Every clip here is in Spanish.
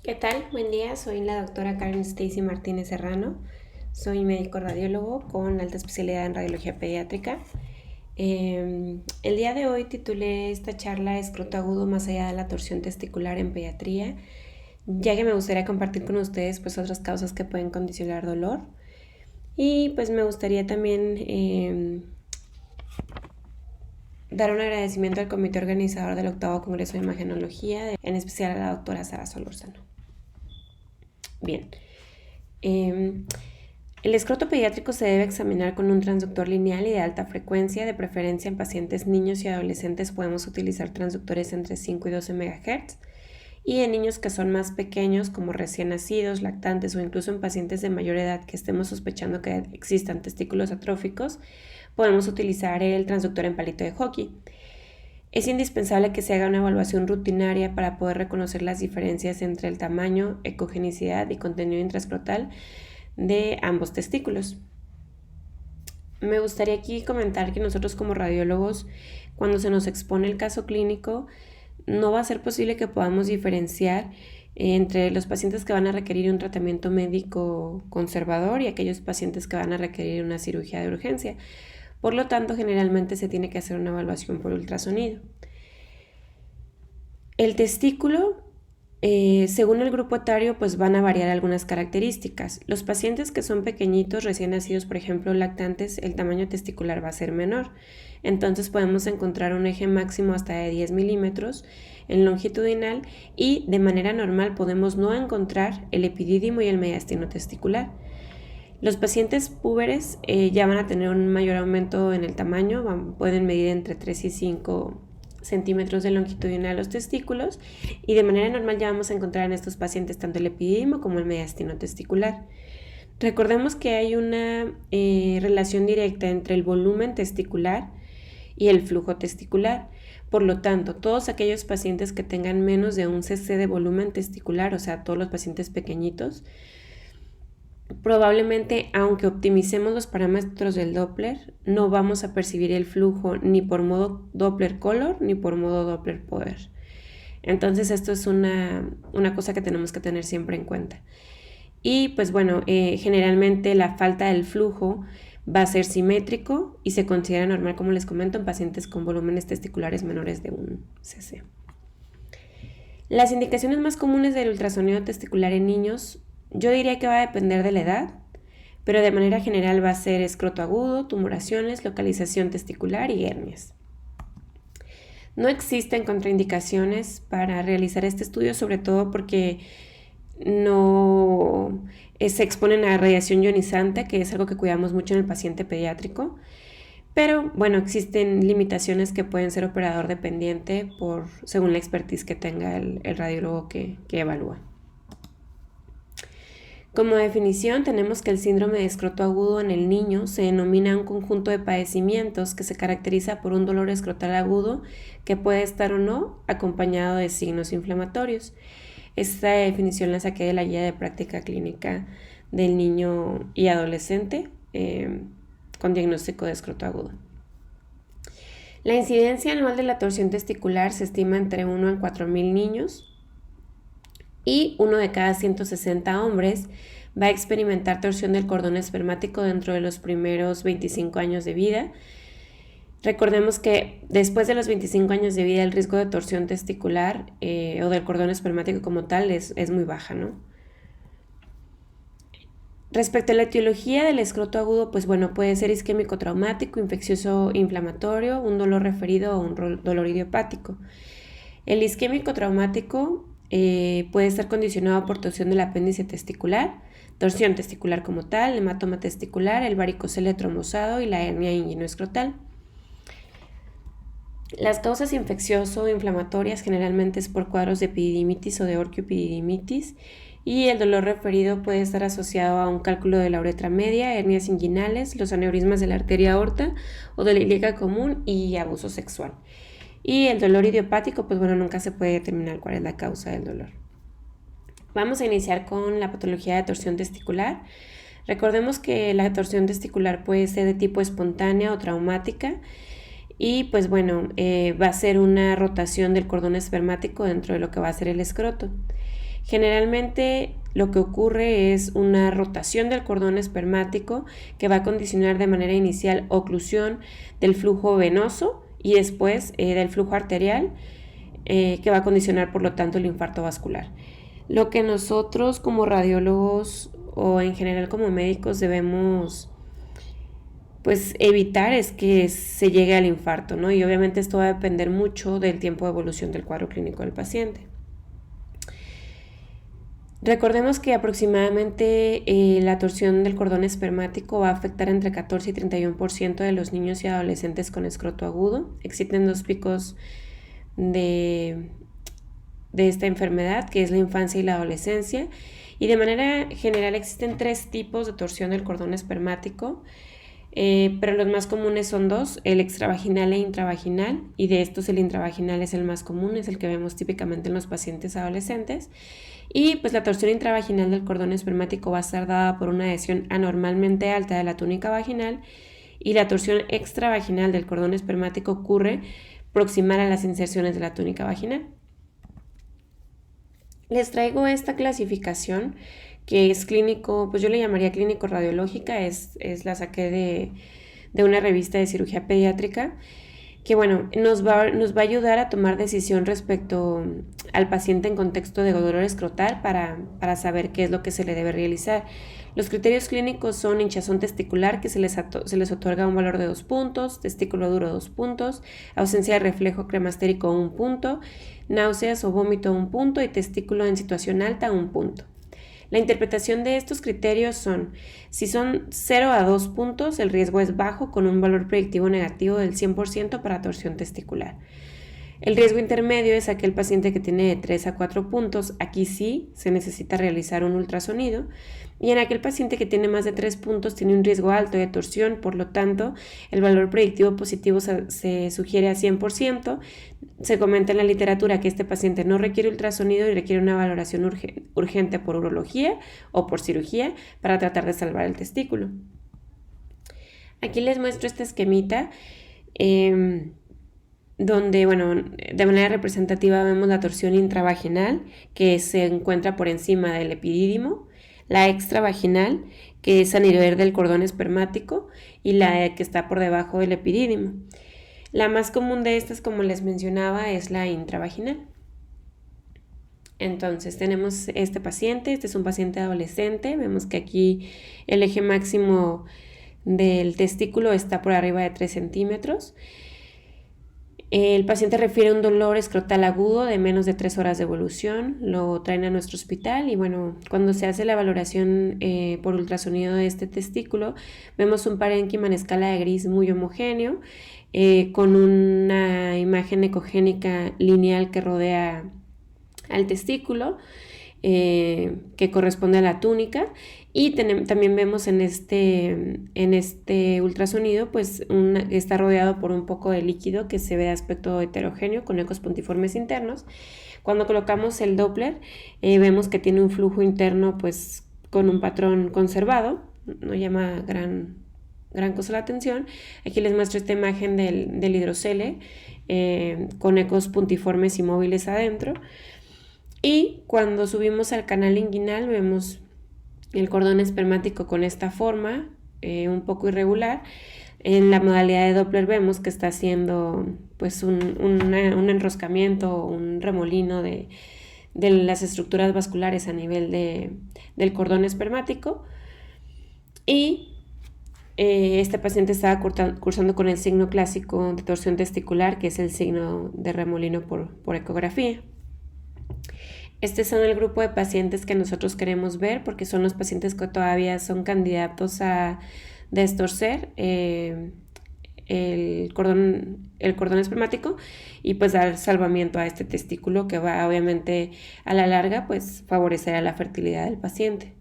¿Qué tal? Buen día, soy la doctora Karen Stacy Martínez Serrano. Soy médico radiólogo con alta especialidad en radiología pediátrica. El día de hoy titulé esta charla Escroto agudo más allá de la torsión testicular en pediatría, ya que me gustaría compartir con ustedes pues otras causas que pueden condicionar dolor. Y pues me gustaría también dar un agradecimiento al comité organizador del 8º Congreso de Imagenología, en especial a la doctora Sara Solórzano. Bien. El escroto pediátrico se debe examinar con un transductor lineal y de alta frecuencia, de preferencia en pacientes niños y adolescentes podemos utilizar transductores entre 5 y 12 MHz, y en niños que son más pequeños como recién nacidos, lactantes o incluso en pacientes de mayor edad que estemos sospechando que existan testículos atróficos, podemos utilizar el transductor en palito de hockey. Es indispensable que se haga una evaluación rutinaria para poder reconocer las diferencias entre el tamaño, ecogenicidad y contenido intraescrotal de ambos testículos. Me gustaría aquí comentar que nosotros como radiólogos, cuando se nos expone el caso clínico, no va a ser posible que podamos diferenciar entre los pacientes que van a requerir un tratamiento médico conservador y aquellos pacientes que van a requerir una cirugía de urgencia. Por lo tanto, generalmente se tiene que hacer una evaluación por ultrasonido. El testículo, según el grupo etario, pues van a variar algunas características. Los pacientes que son pequeñitos, recién nacidos, por ejemplo, lactantes, el tamaño testicular va a ser menor. Entonces podemos encontrar un eje máximo hasta de 10 milímetros en longitudinal y de manera normal podemos no encontrar el epidídimo y el mediastino testicular. Los pacientes púberes ya van a tener un mayor aumento en el tamaño, pueden medir entre 3 y 5 centímetros de longitudinal los testículos, y de manera normal ya vamos a encontrar en estos pacientes tanto el epidídimo como el mediastino testicular. Recordemos que hay una relación directa entre el volumen testicular y el flujo testicular. Por lo tanto, todos aquellos pacientes que tengan menos de un cc de volumen testicular, o sea, todos los pacientes pequeñitos, probablemente, aunque optimicemos los parámetros del Doppler, no vamos a percibir el flujo ni por modo Doppler color ni por modo Doppler power. Entonces esto es una cosa que tenemos que tener siempre en cuenta. Y pues bueno, generalmente la falta del flujo va a ser simétrico y se considera normal, como les comento, en pacientes con volúmenes testiculares menores de 1 cc. Las indicaciones más comunes del ultrasonido testicular en niños, yo diría que va a depender de la edad, pero de manera general va a ser escroto agudo, tumoraciones, localización testicular y hernias. No existen contraindicaciones para realizar este estudio, sobre todo porque no se exponen a radiación ionizante, que es algo que cuidamos mucho en el paciente pediátrico. Pero bueno, existen limitaciones que pueden ser operador dependiente según la expertise que tenga el radiólogo que evalúa. Como definición, tenemos que el síndrome de escroto agudo en el niño se denomina un conjunto de padecimientos que se caracteriza por un dolor escrotal agudo que puede estar o no acompañado de signos inflamatorios. Esta definición la saqué de la guía de práctica clínica del niño y adolescente con diagnóstico de escroto agudo. La incidencia anual de la torsión testicular se estima entre 1 en 4,000 niños, y 1 de cada 160 hombres va a experimentar torsión del cordón espermático dentro de los primeros 25 años de vida. Recordemos que después de los 25 años de vida el riesgo de torsión testicular o del cordón espermático como tal es muy baja, ¿no? Respecto a la etiología del escroto agudo, pues bueno, puede ser isquémico traumático, infeccioso inflamatorio, un dolor referido o un dolor idiopático. El isquémico traumático puede estar condicionado por torsión del apéndice testicular, torsión testicular como tal, hematoma testicular, el varicocele trombosado y la hernia inguinoescrotal. Las causas infeccioso-inflamatorias generalmente es por cuadros de epididimitis o de orquioepididimitis, y el dolor referido puede estar asociado a un cálculo de la uretra media, hernias inguinales, los aneurismas de la arteria aorta o de la ilíaca común y abuso sexual. Y el dolor idiopático, pues bueno, nunca se puede determinar cuál es la causa del dolor. Vamos a iniciar con la patología de torsión testicular. Recordemos que la torsión testicular puede ser de tipo espontánea o traumática, y pues bueno, va a ser una rotación del cordón espermático dentro de lo que va a ser el escroto. Generalmente lo que ocurre es una rotación del cordón espermático que va a condicionar de manera inicial oclusión del flujo venoso y después del flujo arterial, que va a condicionar por lo tanto el infarto vascular. Lo que nosotros como radiólogos o en general como médicos debemos pues evitar es que se llegue al infarto, ¿no? Y obviamente esto va a depender mucho del tiempo de evolución del cuadro clínico del paciente. Recordemos que aproximadamente la torsión del cordón espermático va a afectar entre 14 y 31% de los niños y adolescentes con escroto agudo. Existen dos picos de esta enfermedad, que es la infancia y la adolescencia. Y de manera general existen 3 tipos de torsión del cordón espermático, pero los más comunes son 2, el extravaginal e intravaginal, y de estos el intravaginal es el más común, es el que vemos típicamente en los pacientes adolescentes. Y pues la torsión intravaginal del cordón espermático va a estar dada por una adhesión anormalmente alta de la túnica vaginal, y la torsión extravaginal del cordón espermático ocurre proximal a las inserciones de la túnica vaginal. Les traigo esta clasificación que es clínico, pues yo le llamaría clínico radiológica, la saqué de una revista de cirugía pediátrica, que bueno, nos va a ayudar a tomar decisión respecto al paciente en contexto de dolor escrotal para saber qué es lo que se le debe realizar. Los criterios clínicos son hinchazón testicular, que se les otorga un valor de 2 puntos, testículo duro 2 puntos, ausencia de reflejo cremastérico 1 punto, náuseas o vómito 1 punto y testículo en situación alta 1 punto. La interpretación de estos criterios son: si son 0 a 2 puntos, el riesgo es bajo con un valor predictivo negativo del 100% para torsión testicular. El riesgo intermedio es aquel paciente que tiene de 3 a 4 puntos, aquí sí se necesita realizar un ultrasonido, y en aquel paciente que tiene más de 3 puntos tiene un riesgo alto de torsión, por lo tanto el valor predictivo positivo se sugiere a 100%. Se comenta en la literatura que este paciente no requiere ultrasonido y requiere una valoración urgente por urología o por cirugía para tratar de salvar el testículo. Aquí les muestro este esquemita donde, bueno, de manera representativa vemos la torsión intravaginal, que se encuentra por encima del epidídimo, la extravaginal, que es a nivel del cordón espermático, y la que está por debajo del epidídimo. La más común de estas, como les mencionaba, es la intravaginal. Entonces tenemos este paciente, este es un paciente adolescente, vemos que aquí el eje máximo del testículo está por arriba de 3 centímetros. El paciente refiere un dolor escrotal agudo de menos de 3 horas de evolución, lo traen a nuestro hospital y bueno, cuando se hace la valoración por ultrasonido de este testículo, vemos un parénquima en escala de gris muy homogéneo, con una imagen ecogénica lineal que rodea al testículo, que corresponde a la túnica, y también vemos en este ultrasonido pues está rodeado por un poco de líquido que se ve de aspecto heterogéneo con ecos puntiformes internos. Cuando colocamos el Doppler vemos que tiene un flujo interno pues con un patrón conservado, no llama gran cosa la atención. Aquí les muestro esta imagen del hidrocele con ecos puntiformes y móviles adentro. Y cuando subimos al canal inguinal vemos el cordón espermático con esta forma, un poco irregular. En la modalidad de Doppler vemos que está haciendo pues un enroscamiento, un remolino de las estructuras vasculares a nivel del cordón espermático. Y este paciente estaba cursando con el signo clásico de torsión testicular, que es el signo de remolino por ecografía. Este son el grupo de pacientes que nosotros queremos ver porque son los pacientes que todavía son candidatos a destorcer el cordón espermático y pues dar salvamiento a este testículo, que va obviamente a la larga pues favorecer a la fertilidad del paciente.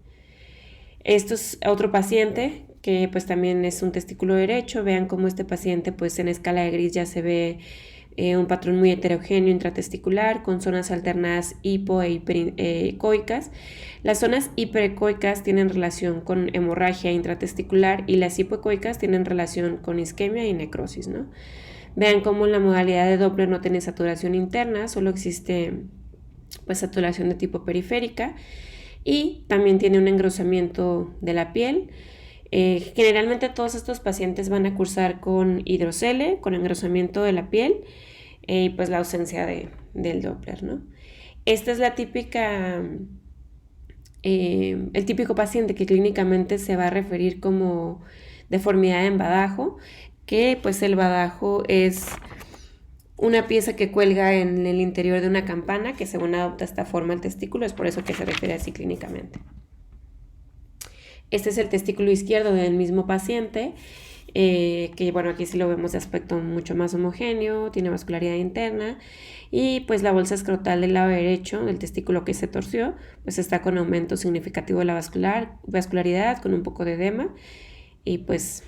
Esto es otro paciente que pues también es un testículo derecho. Vean cómo este paciente pues en escala de gris ya se ve un patrón muy heterogéneo intratesticular con zonas alternadas hipo e hiperecoicas. Las zonas hiperecoicas tienen relación con hemorragia intratesticular y las hipoecoicas tienen relación con isquemia y necrosis, ¿no? Vean cómo la modalidad de Doppler no tiene saturación interna, solo existe pues saturación de tipo periférica, y también tiene un engrosamiento de la piel. Generalmente todos estos pacientes van a cursar con hidrocele, con engrosamiento de la piel, y pues la ausencia del Doppler, ¿no? Esta es la típica, el típico paciente que clínicamente se va a referir como deformidad en badajo, que pues el badajo es una pieza que cuelga en el interior de una campana que según adopta esta forma el testículo, es por eso que se refiere así clínicamente. Este es el testículo izquierdo del mismo paciente, que bueno, aquí sí lo vemos de aspecto mucho más homogéneo, tiene vascularidad interna, y pues la bolsa escrotal del lado derecho del testículo que se torció, pues está con aumento significativo de la vascularidad, con un poco de edema, y pues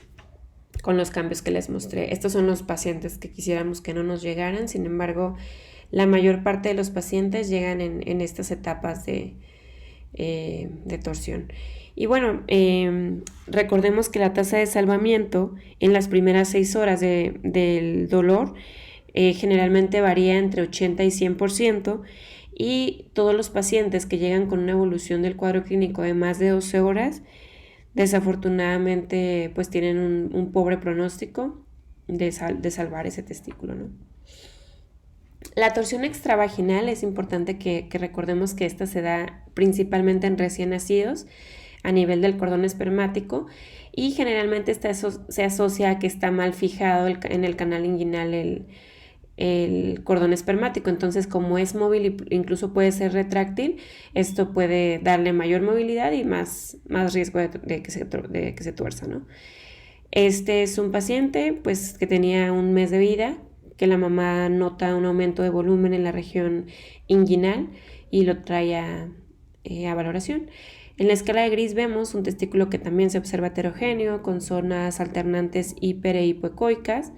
con los cambios que les mostré. Estos son los pacientes que quisiéramos que no nos llegaran, sin embargo, la mayor parte de los pacientes llegan en estas etapas de torsión. Y bueno, recordemos que la tasa de salvamiento en las primeras 6 horas del dolor generalmente varía entre 80 y 100%, y todos los pacientes que llegan con una evolución del cuadro clínico de más de 12 horas, desafortunadamente pues tienen un pobre pronóstico de salvar ese testículo, ¿no? La torsión extravaginal es importante que recordemos que esta se da principalmente en recién nacidos a nivel del cordón espermático, y generalmente se asocia a que está mal fijado en el canal inguinal el cordón espermático. Entonces, como es móvil e incluso puede ser retráctil, esto puede darle mayor movilidad y más riesgo de que se tuerza, ¿no? Este es un paciente pues, que tenía un mes de vida, que la mamá nota un aumento de volumen en la región inguinal y lo trae a valoración. En la escala de Gris vemos un testículo que también se observa heterogéneo, con zonas alternantes hiper e hipoecoicas,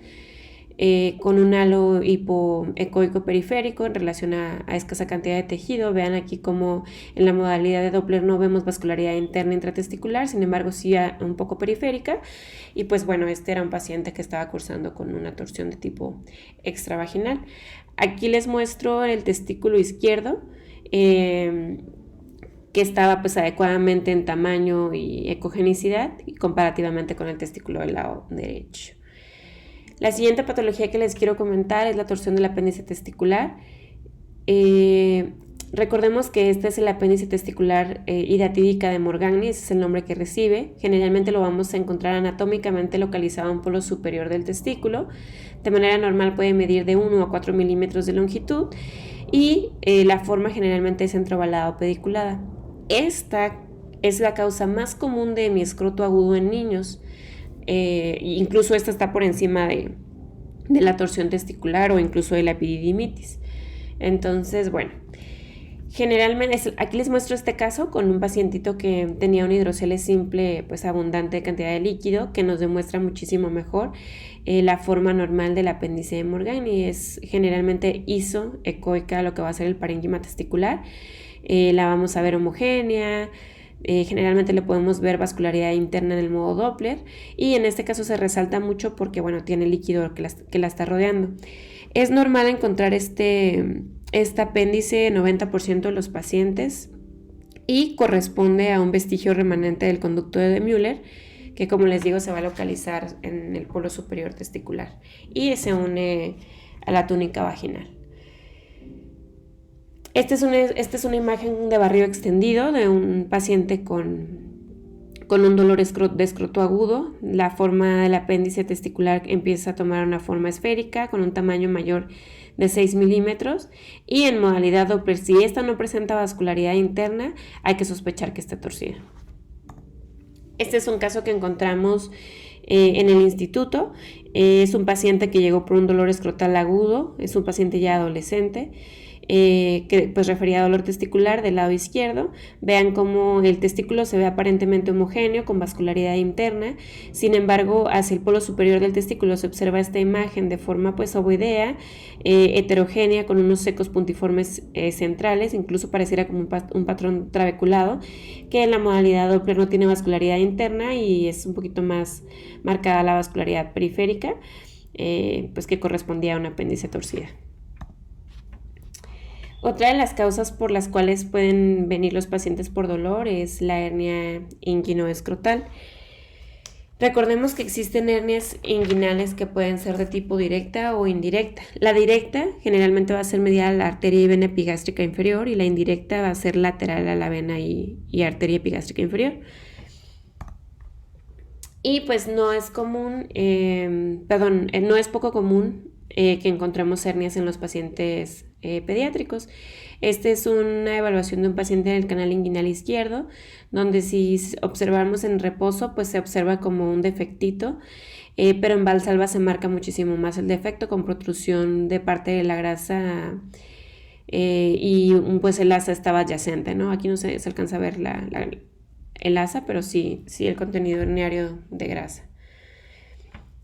con un halo hipoecoico periférico en relación a escasa cantidad de tejido. Vean aquí como en la modalidad de Doppler no vemos vascularidad interna intratesticular, sin embargo sí un poco periférica, y pues bueno, este era un paciente que estaba cursando con una torsión de tipo extravaginal. Aquí les muestro el testículo izquierdo, que estaba pues adecuadamente en tamaño y ecogenicidad y comparativamente con el testículo del lado derecho. La siguiente patología que les quiero comentar es la torsión del apéndice testicular. Recordemos que este es el apéndice testicular hidatídica de Morgagni, ese es el nombre que recibe. Generalmente lo vamos a encontrar anatómicamente localizado en un polo superior del testículo. De manera normal puede medir de 1 a 4 milímetros de longitud, y la forma generalmente es entrovalada o pediculada. Esta es la causa más común de hemiescroto agudo en niños. Incluso esta está por encima de la torsión testicular o incluso de la epididimitis. Entonces, bueno, generalmente aquí les muestro este caso con un pacientito que tenía un hidrocele simple, pues abundante cantidad de líquido, que nos demuestra muchísimo mejor la forma normal del apéndice de Morgagni. Es generalmente isoecoica, lo que va a ser el parénquima testicular. La vamos a ver homogénea. Generalmente le podemos ver vascularidad interna en el modo Doppler, y en este caso se resalta mucho porque bueno, tiene líquido que la está rodeando. Es normal encontrar este apéndice en 90% de los pacientes, y corresponde a un vestigio remanente del conducto de Müller, que como les digo se va a localizar en el polo superior testicular y se une a la túnica vaginal. Esta es una imagen de barrido extendido de un paciente con un dolor de escroto agudo. La forma del apéndice testicular empieza a tomar una forma esférica con un tamaño mayor de 6 milímetros, y en modalidad Doppler, si esta no presenta vascularidad interna, hay que sospechar que está torcida. Este es un caso que encontramos en el instituto. Es un paciente que llegó por un dolor escrotal agudo, es un paciente ya adolescente, que pues refería a dolor testicular del lado izquierdo. Vean cómo el testículo se ve aparentemente homogéneo con vascularidad interna, sin embargo hacia el polo superior del testículo se observa esta imagen de forma pues ovoidea, heterogénea, con unos secos puntiformes centrales, incluso pareciera como un patrón trabeculado, que en la modalidad Doppler no tiene vascularidad interna y es un poquito más marcada la vascularidad periférica, pues que correspondía a un apéndice torcida. Otra de las causas por las cuales pueden venir los pacientes por dolor es la hernia inguinoescrotal. Recordemos que existen hernias inguinales que pueden ser de tipo directa o indirecta. La directa generalmente va a ser medial a la arteria y vena epigástrica inferior, y la indirecta va a ser lateral a la vena y arteria epigástrica inferior. Y pues no es común, no es poco común que encontremos hernias en los pacientes pediátricos. Esta es una evaluación de un paciente en el canal inguinal izquierdo, donde si observamos en reposo, pues se observa como un defectito, pero en Valsalva se marca muchísimo más el defecto, con protrusión de parte de la grasa y pues el asa estaba adyacente, ¿no? Aquí no se alcanza a ver el asa, pero sí el contenido herniario de grasa.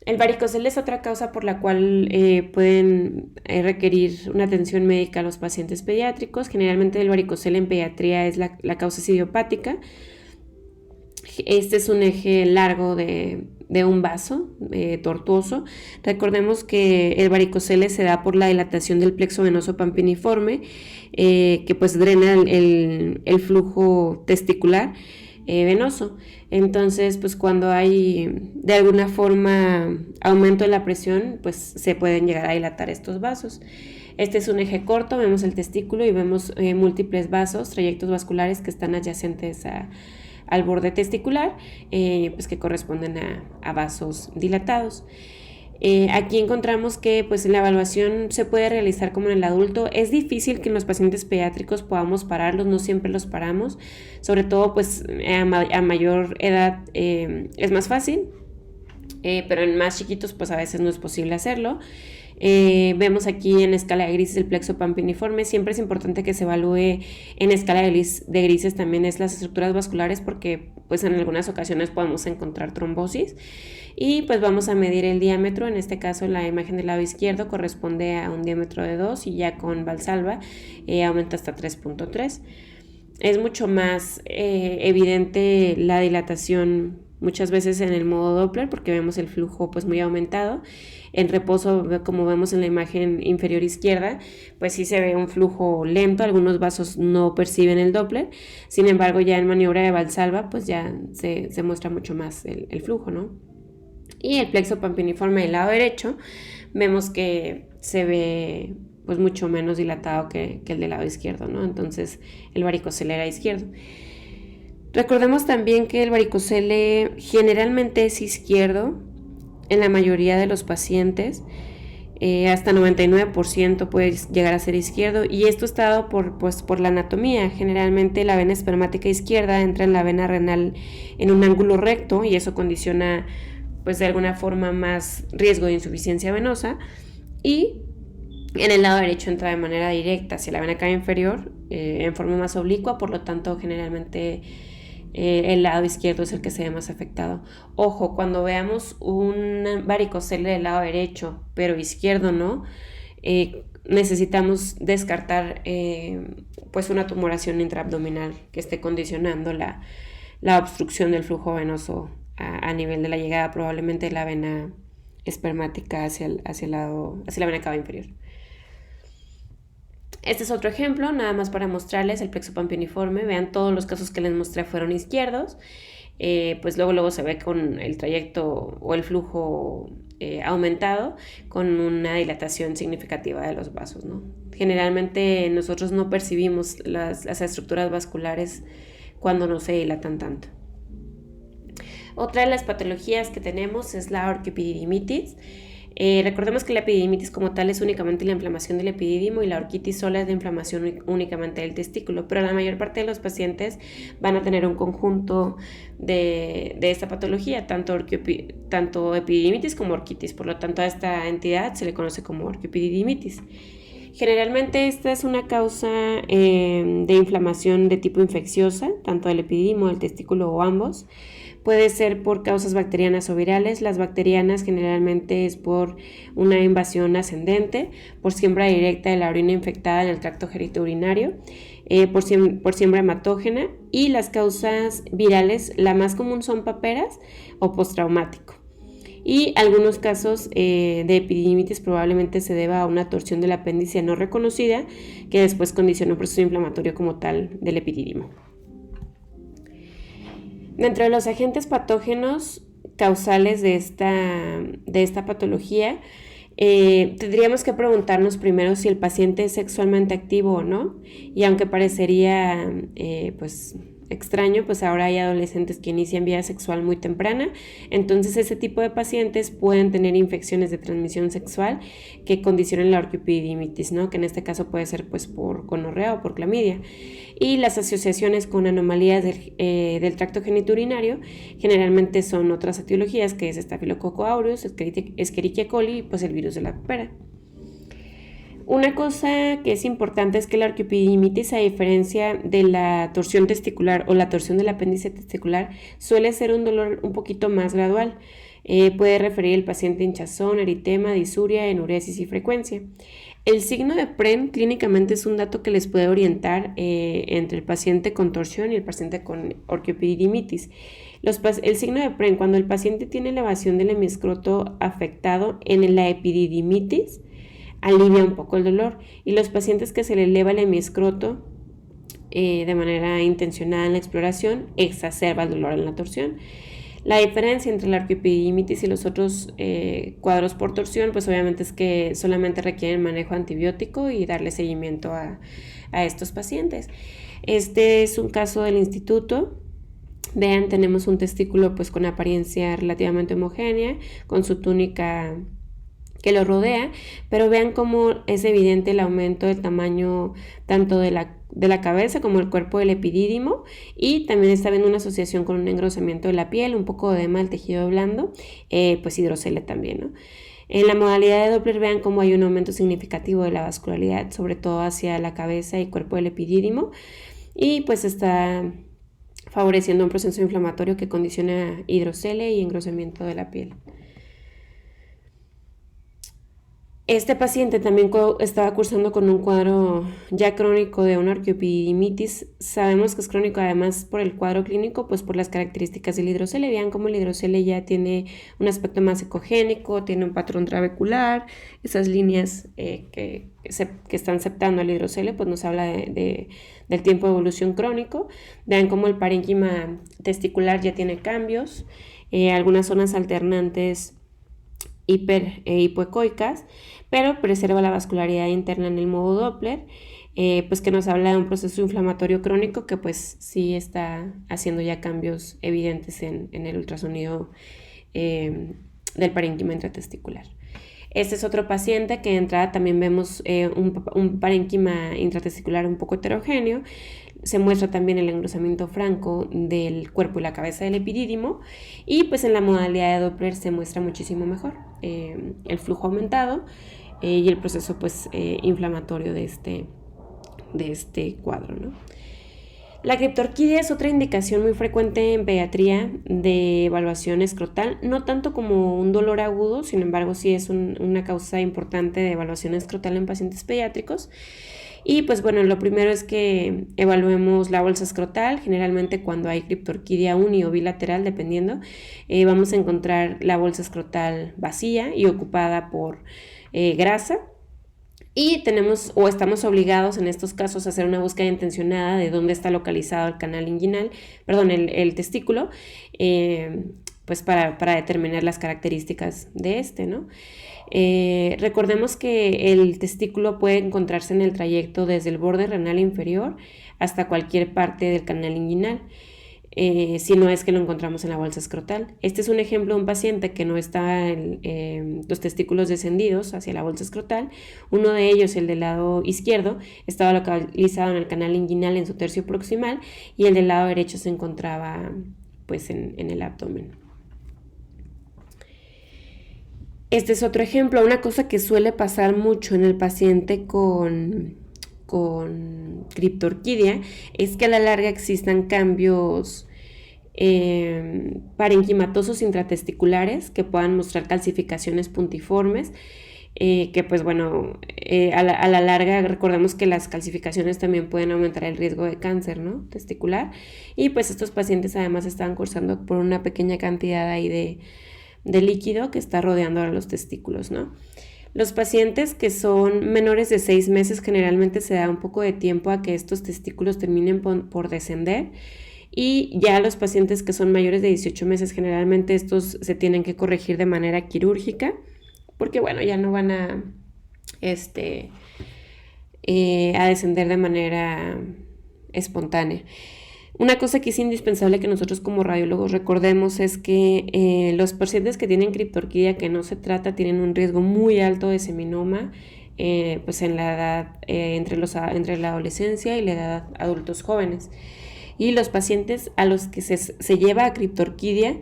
El varicocele es otra causa por la cual pueden requerir una atención médica a los pacientes pediátricos. Generalmente el varicocele en pediatría es la causa es idiopática. Este es un eje largo de un vaso tortuoso. Recordemos que el varicocele se da por la dilatación del plexo venoso pampiniforme, que pues drena el flujo testicular venoso. Entonces, pues cuando hay de alguna forma aumento en la presión, pues se pueden llegar a dilatar estos vasos. Este es un eje corto, vemos el testículo y vemos múltiples vasos, trayectos vasculares que están adyacentes al borde testicular, pues que corresponden a vasos dilatados. Aquí encontramos que pues la evaluación se puede realizar como en el adulto. Es difícil que en los pacientes pediátricos podamos pararlos, no siempre los paramos, sobre todo pues a mayor edad es más fácil, pero en más chiquitos pues a veces no es posible hacerlo. Vemos aquí en escala de grises el plexo pampiniforme. Siempre es importante que se evalúe en escala de grises también es las estructuras vasculares, porque pues en algunas ocasiones podemos encontrar trombosis. Y pues vamos a medir el diámetro. En este caso la imagen del lado izquierdo corresponde a un diámetro de 2 y ya con Valsalva aumenta hasta 3.3. Es mucho más evidente la dilatación muchas veces en el modo Doppler, porque vemos el flujo pues muy aumentado. En reposo, como vemos en la imagen inferior izquierda, pues sí se ve un flujo lento, algunos vasos no perciben el Doppler. Sin embargo, ya en maniobra de Valsalva pues ya se muestra mucho más el flujo, ¿no? Y el plexo pampiniforme del lado derecho, vemos que se ve pues mucho menos dilatado que el del lado izquierdo, ¿no? Entonces el varicocele era izquierdo. Recordemos también que el varicocele generalmente es izquierdo en la mayoría de los pacientes, hasta 99% puede llegar a ser izquierdo, y esto está dado por la anatomía. Generalmente la vena espermática izquierda entra en la vena renal en un ángulo recto, y eso condiciona pues de alguna forma más riesgo de insuficiencia venosa, y en el lado derecho entra de manera directa hacia la vena cava inferior en forma más oblicua, por lo tanto generalmente el lado izquierdo es el que se ve más afectado. Ojo, cuando veamos un varicocele del lado derecho pero izquierdo no, necesitamos descartar pues una tumoración intraabdominal que esté condicionando la obstrucción del flujo venoso a nivel de la llegada probablemente de la vena espermática hacia la vena cava inferior. Este es otro ejemplo, nada más para mostrarles el plexo pampiniforme. Vean, todos los casos que les mostré fueron izquierdos. Pues luego se ve con el trayecto o el flujo aumentado, con una dilatación significativa de los vasos, ¿no? Generalmente nosotros no percibimos las estructuras vasculares cuando no se dilatan tanto. Otra de las patologías que tenemos es la orquiepididimitis. Recordemos que la epididimitis como tal es únicamente la inflamación del epidídimo, y la orquitis sola es la inflamación únicamente del testículo, pero la mayor parte de los pacientes van a tener un conjunto de esta patología, tanto epididimitis como orquitis. Por lo tanto, a esta entidad se le conoce como orquiepididimitis. Generalmente esta es una causa de inflamación de tipo infecciosa, tanto del epidídimo, del testículo o ambos. Puede ser por causas bacterianas o virales. Las bacterianas generalmente es por una invasión ascendente, por siembra directa de la orina infectada en el tracto genitourinario, por siembra hematógena, y las causas virales, la más común son paperas o postraumático. Y algunos casos de epididimitis probablemente se deba a una torsión del apéndice no reconocida que después condiciona un proceso inflamatorio como tal del epididimo. Dentro de los agentes patógenos causales de esta patología, tendríamos que preguntarnos primero si el paciente es sexualmente activo o no, y aunque parecería pues extraño, pues ahora hay adolescentes que inician vida sexual muy temprana, entonces ese tipo de pacientes pueden tener infecciones de transmisión sexual que condicionen la orquiopididimitis, ¿no? Que en este caso puede ser pues por gonorrea o por clamidia. Y las asociaciones con anomalías del tracto genitourinario generalmente son otras etiologías, que es Staphylococcus aureus, Escherichia coli y pues el virus de la papera. Una cosa que es importante es que la orquiopididimitis, a diferencia de la torsión testicular o la torsión del apéndice testicular, suele ser un dolor un poquito más gradual. Puede referir el paciente a hinchazón, eritema, disuria, enuresis y frecuencia. El signo de PREN clínicamente es un dato que les puede orientar entre el paciente con torsión y el paciente con orquiopididimitis. El signo de PREN, cuando el paciente tiene elevación del hemiescroto afectado en la epididimitis, alivia un poco el dolor, y los pacientes que se le eleva el hemiescroto de manera intencionada en la exploración exacerba el dolor en la torsión. La diferencia entre la orquiopididimitis y los otros cuadros por torsión, pues obviamente es que solamente requieren manejo antibiótico y darle seguimiento a estos pacientes. Este es un caso del instituto. Vean, tenemos un testículo pues con apariencia relativamente homogénea, con su túnica que lo rodea, pero vean cómo es evidente el aumento del tamaño tanto de la cabeza como el cuerpo del epidídimo, y también está viendo una asociación con un engrosamiento de la piel, un poco de edema del tejido blando, pues hidrocelia también, ¿no? En la modalidad de Doppler vean cómo hay un aumento significativo de la vascularidad, sobre todo hacia la cabeza y cuerpo del epidídimo, y pues está favoreciendo un proceso inflamatorio que condiciona hidrocelia y engrosamiento de la piel. Este paciente también estaba cursando con un cuadro ya crónico de una orquiopididimitis. Sabemos que es crónico además por el cuadro clínico, pues por las características del hidrocelia. Vean cómo el hidrocelia ya tiene un aspecto más ecogénico, tiene un patrón trabecular. Esas líneas que están septando al hidrocelia, pues nos habla del tiempo de evolución crónico. Vean cómo el parénquima testicular ya tiene cambios, algunas zonas alternantes hiper e hipoecoicas, pero preserva la vascularidad interna en el modo Doppler, pues que nos habla de un proceso inflamatorio crónico que pues sí está haciendo ya cambios evidentes en el ultrasonido del parénquima intratesticular. Este es otro paciente que de entrada también vemos un parénquima intratesticular un poco heterogéneo. Se muestra también el engrosamiento franco del cuerpo y la cabeza del epidídimo, y pues en la modalidad de Doppler se muestra muchísimo mejor el flujo aumentado y el proceso pues inflamatorio de este cuadro, ¿no? La criptorquidia es otra indicación muy frecuente en pediatría de evaluación escrotal, no tanto como un dolor agudo, sin embargo sí es una causa importante de evaluación escrotal en pacientes pediátricos. Y pues bueno, lo primero es que evaluemos la bolsa escrotal. Generalmente cuando hay criptorquidia uni o bilateral, dependiendo, vamos a encontrar la bolsa escrotal vacía y ocupada por grasa. Y estamos obligados en estos casos a hacer una búsqueda intencionada de dónde está localizado el canal inguinal, el testículo, pues para determinar las características de este, ¿no? Recordemos que el testículo puede encontrarse en el trayecto desde el borde renal inferior hasta cualquier parte del canal inguinal, si no es que lo encontramos en la bolsa escrotal. Este es un ejemplo de un paciente que no estaba los testículos descendidos hacia la bolsa escrotal. Uno de ellos, el del lado izquierdo, estaba localizado en el canal inguinal en su tercio proximal, y el del lado derecho se encontraba pues en el abdomen. Este es otro ejemplo. Una cosa que suele pasar mucho en el paciente con criptorquidia es que a la larga existan cambios parenquimatosos intratesticulares que puedan mostrar calcificaciones puntiformes, que pues bueno, a la larga recordemos que las calcificaciones también pueden aumentar el riesgo de cáncer, ¿no?, testicular, y pues estos pacientes además estaban cursando por una pequeña cantidad ahí de líquido que está rodeando a los testículos, ¿no? Los pacientes que son menores de 6 meses generalmente se da un poco de tiempo a que estos testículos terminen por descender, y ya los pacientes que son mayores de 18 meses generalmente estos se tienen que corregir de manera quirúrgica porque bueno, ya no van a descender de manera espontánea. Una cosa que es indispensable que nosotros como radiólogos recordemos es que los pacientes que tienen criptorquidia que no se trata tienen un riesgo muy alto de seminoma, pues en la edad, entre la adolescencia y la edad adultos jóvenes. Y los pacientes a los que se lleva a criptorquidia,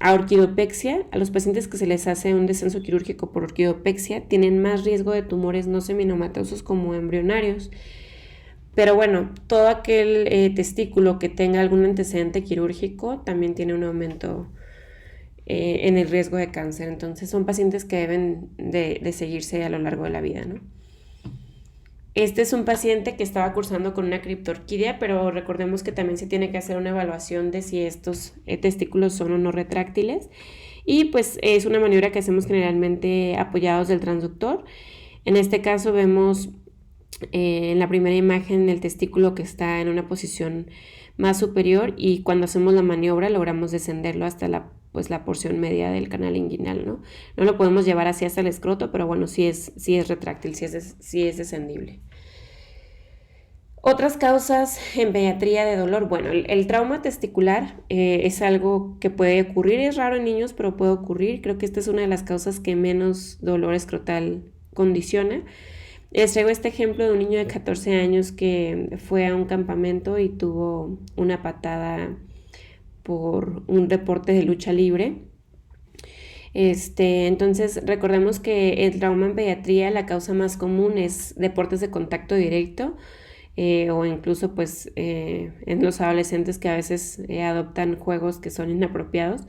a orquidopexia, a los pacientes que se les hace un descenso quirúrgico por orquidopexia, tienen más riesgo de tumores no seminomatosos como embrionarios. Pero bueno, todo aquel testículo que tenga algún antecedente quirúrgico también tiene un aumento en el riesgo de cáncer. Entonces son pacientes que deben de seguirse a lo largo de la vida, ¿no? Este es un paciente que estaba cursando con una criptorquidia, pero recordemos que también se tiene que hacer una evaluación de si estos testículos son o no retráctiles. Y pues es una maniobra que hacemos generalmente apoyados del transductor. En este caso vemos en la primera imagen el testículo que está en una posición más superior, y cuando hacemos la maniobra logramos descenderlo hasta la porción media del canal inguinal, ¿no? No lo podemos llevar así hasta el escroto, pero bueno, sí es retráctil, sí es descendible. Otras causas en pediatría de dolor. Bueno, el trauma testicular es algo que puede ocurrir, es raro en niños, pero puede ocurrir. Creo que esta es una de las causas que menos dolor escrotal condiciona. Les traigo este ejemplo de un niño de 14 años que fue a un campamento y tuvo una patada por un deporte de lucha libre. Entonces recordemos que el trauma en pediatría, la causa más común es deportes de contacto directo, o incluso pues en los adolescentes que a veces adoptan juegos que son inapropiados,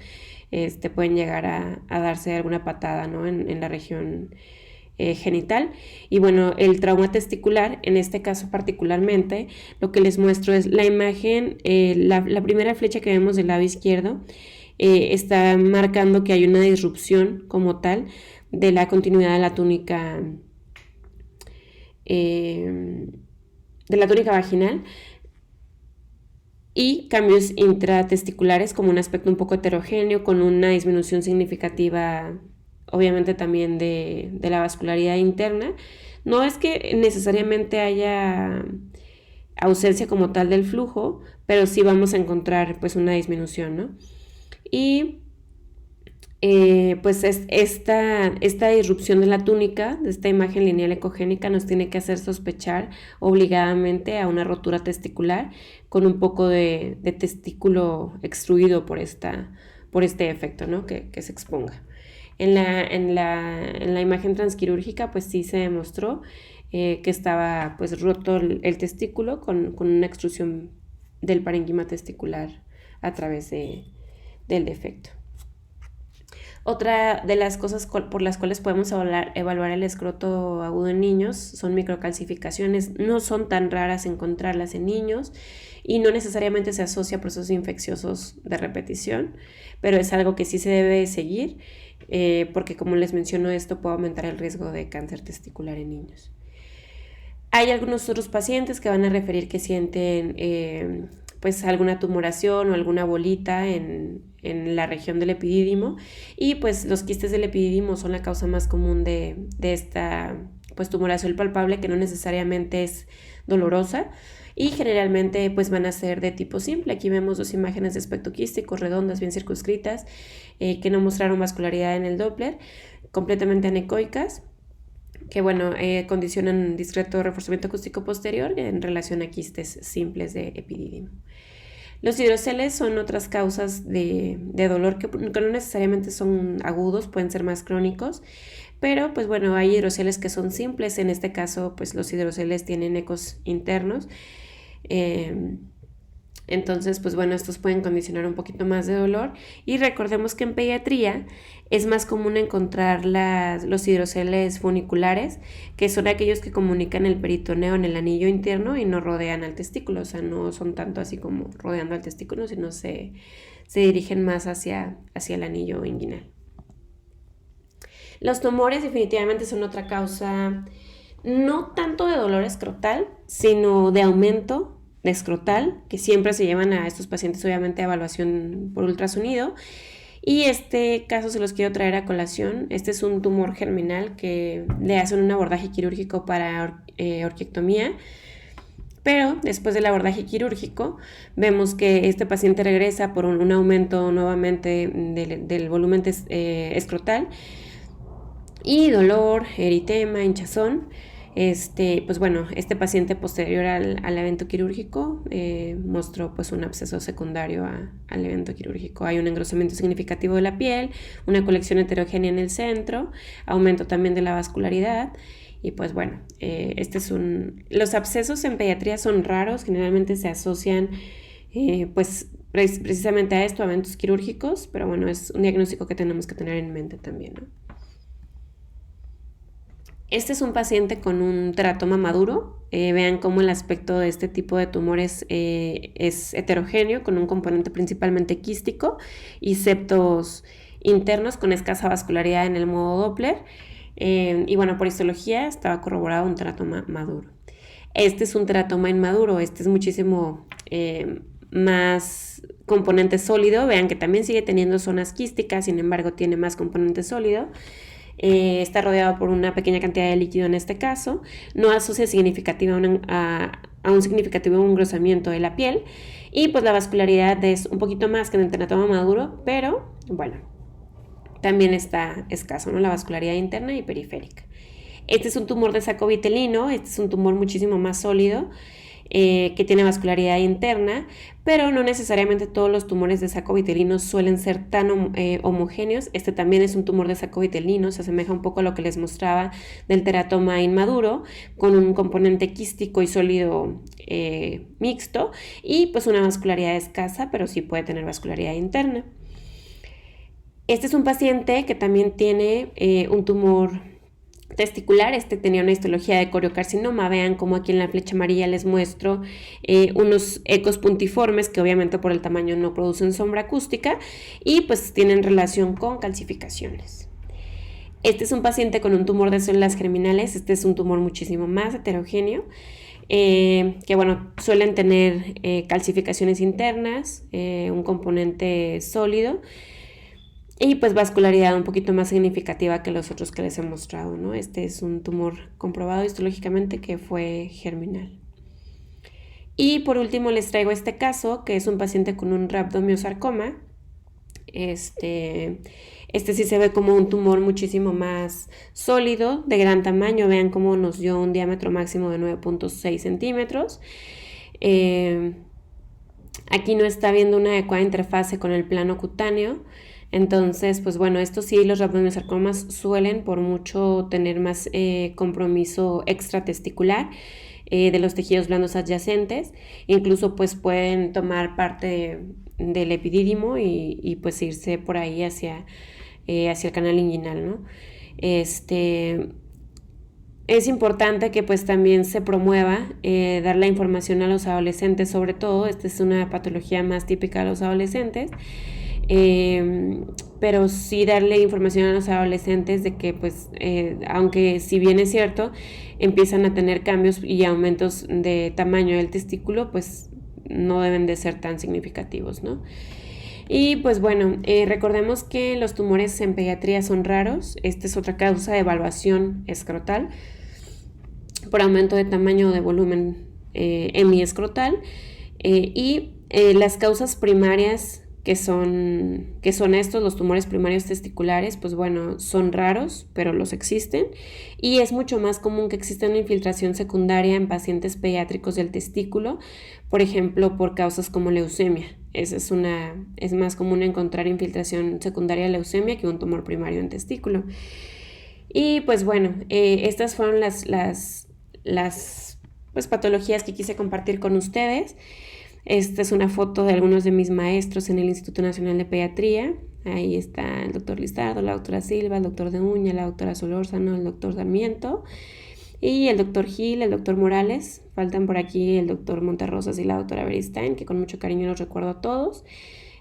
pueden llegar a darse alguna patada, ¿no? en la región genital. Y bueno, el trauma testicular, en este caso particularmente, lo que les muestro es la imagen, la primera flecha que vemos del lado izquierdo está marcando que hay una disrupción como tal de la continuidad de la túnica vaginal, y cambios intratesticulares como un aspecto un poco heterogéneo con una disminución significativa obviamente también de la vascularidad interna. No es que necesariamente haya ausencia como tal del flujo, pero sí vamos a encontrar pues una disminución, ¿no? Y pues esta disrupción de la túnica, de esta imagen lineal ecogénica, nos tiene que hacer sospechar obligadamente a una rotura testicular con un poco de testículo extruido por este efecto, ¿no? que se exponga. En la imagen transquirúrgica pues sí se demostró que estaba pues roto el testículo con una extrusión del parénquima testicular a través del defecto. Otra de las cosas por las cuales podemos evaluar el escroto agudo en niños son microcalcificaciones. No son tan raras encontrarlas en niños y no necesariamente se asocia a procesos infecciosos de repetición, pero es algo que sí se debe seguir porque, como les menciono, esto puede aumentar el riesgo de cáncer testicular en niños. Hay algunos otros pacientes que van a referir que sienten pues alguna tumoración o alguna bolita en la región del epidídimo, y pues los quistes del epidídimo son la causa más común de esta pues tumoración palpable, que no necesariamente es dolorosa, y generalmente pues van a ser de tipo simple. Aquí vemos dos imágenes de aspecto quístico redondas bien circunscritas que no mostraron vascularidad en el Doppler, completamente anecoicas, que bueno, condicionan discreto reforzamiento acústico posterior en relación a quistes simples de epidídimo. Los hidroceles son otras causas de dolor que no necesariamente son agudos, pueden ser más crónicos, pero pues bueno, hay hidroceles que son simples. En este caso pues los hidroceles tienen ecos internos Entonces, pues bueno, estos pueden condicionar un poquito más de dolor. Y recordemos que en pediatría es más común encontrar los hidroceles funiculares, que son aquellos que comunican el peritoneo en el anillo interno y no rodean al testículo. O sea, no son tanto así como rodeando al testículo, sino se dirigen más hacia el anillo inguinal. Los tumores definitivamente son otra causa, no tanto de dolor escrotal, sino de aumento de escrotal, que siempre se llevan a estos pacientes obviamente a evaluación por ultrasonido. Y este caso se los quiero traer a colación. Este es un tumor germinal que le hacen un abordaje quirúrgico para orquiectomía, pero después del abordaje quirúrgico vemos que este paciente regresa por un aumento nuevamente del volumen escrotal y dolor, eritema, hinchazón. Pues bueno, este paciente posterior al evento quirúrgico mostró pues un absceso secundario al evento quirúrgico. Hay un engrosamiento significativo de la piel, una colección heterogénea en el centro, aumento también de la vascularidad. Y pues bueno, los abscesos en pediatría son raros, generalmente se asocian pues precisamente a esto, a eventos quirúrgicos, pero bueno, es un diagnóstico que tenemos que tener en mente también, ¿no? Este es un paciente con un teratoma maduro. Vean cómo el aspecto de este tipo de tumores es heterogéneo, con un componente principalmente quístico y septos internos con escasa vascularidad en el modo Doppler. Y bueno, por histología estaba corroborado un teratoma maduro. Este es un teratoma inmaduro. Este es muchísimo más componente sólido. Vean que también sigue teniendo zonas quísticas, sin embargo tiene más componente sólido. Está rodeado por una pequeña cantidad de líquido en este caso, no asocia significativa a un significativo engrosamiento de la piel y pues la vascularidad es un poquito más que en el teratoma maduro, pero bueno, también está escaso, ¿no? La vascularidad interna y periférica. Este es un tumor de saco vitelino, este es un tumor muchísimo más sólido, que tiene vascularidad interna, pero no necesariamente todos los tumores de saco vitelino suelen ser tan homogéneos. Este también es un tumor de saco vitelino, se asemeja un poco a lo que les mostraba del teratoma inmaduro, con un componente quístico y sólido mixto y pues una vascularidad escasa, pero sí puede tener vascularidad interna. Este es un paciente que también tiene un tumor testicular. Este tenía una histología de coriocarcinoma. Vean como aquí en la flecha amarilla les muestro unos ecos puntiformes que obviamente por el tamaño no producen sombra acústica y pues tienen relación con calcificaciones. Este es un paciente con un tumor de células germinales. Este es un tumor muchísimo más heterogéneo, que bueno, suelen tener calcificaciones internas, un componente sólido y pues vascularidad un poquito más significativa que los otros que les he mostrado, ¿no? Este es un tumor comprobado histológicamente que fue germinal. Y por último les traigo este caso, que es un paciente con un rhabdomiosarcoma. Este sí se ve como un tumor muchísimo más sólido, de gran tamaño. Vean cómo nos dio un diámetro máximo de 9.6 centímetros. Aquí no está viendo una adecuada interfase con el plano cutáneo. Entonces, pues bueno, estos sí, los rhabdomiosarcomas suelen por mucho tener más compromiso extratesticular de los tejidos blandos adyacentes. Incluso pues pueden tomar parte del epidídimo y pues irse por ahí hacia el canal inguinal, ¿no? Es importante que pues también se promueva dar la información a los adolescentes, sobre todo. Esta es una patología más típica de los adolescentes. Pero sí darle información a los adolescentes de que pues aunque si bien es cierto empiezan a tener cambios y aumentos de tamaño del testículo, pues no deben de ser tan significativos, ¿no? Y pues bueno, recordemos que los tumores en pediatría son raros. Esta es otra causa de evaluación escrotal por aumento de tamaño o de volumen hemiescrotal, y las causas primarias que son estos, los tumores primarios testiculares, pues bueno, son raros, pero los existen, y es mucho más común que exista una infiltración secundaria en pacientes pediátricos del testículo, por ejemplo, por causas como leucemia. Es más común encontrar infiltración secundaria de leucemia que un tumor primario en testículo. Y pues bueno, estas fueron las pues, patologías que quise compartir con ustedes. Esta es una foto de algunos de mis maestros en el Instituto Nacional de Pediatría. Ahí está el doctor Lizardo, la doctora Silva, el doctor de Uña, la doctora Solórzano, el doctor Sarmiento y el doctor Gil, el doctor Morales. Faltan por aquí el doctor Monterrosas y la doctora Beristain, que con mucho cariño los recuerdo a todos.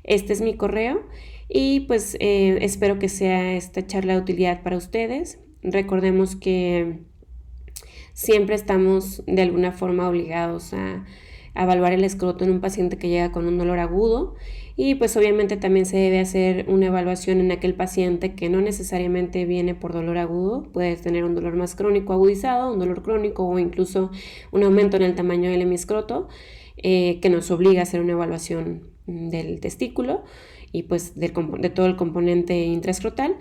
Este es mi correo y pues espero que sea esta charla de utilidad para ustedes. Recordemos que siempre estamos de alguna forma obligados a evaluar el escroto en un paciente que llega con un dolor agudo y pues obviamente también se debe hacer una evaluación en aquel paciente que no necesariamente viene por dolor agudo, puede tener un dolor más crónico agudizado, un dolor crónico o incluso un aumento en el tamaño del hemiscroto que nos obliga a hacer una evaluación del testículo y pues de todo el componente intraescrotal.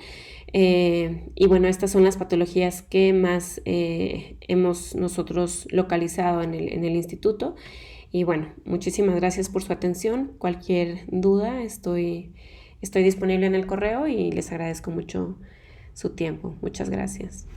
Y bueno, estas son las patologías que más hemos nosotros localizado en el instituto. Y bueno, muchísimas gracias por su atención. Cualquier duda, estoy disponible en el correo y les agradezco mucho su tiempo. Muchas gracias.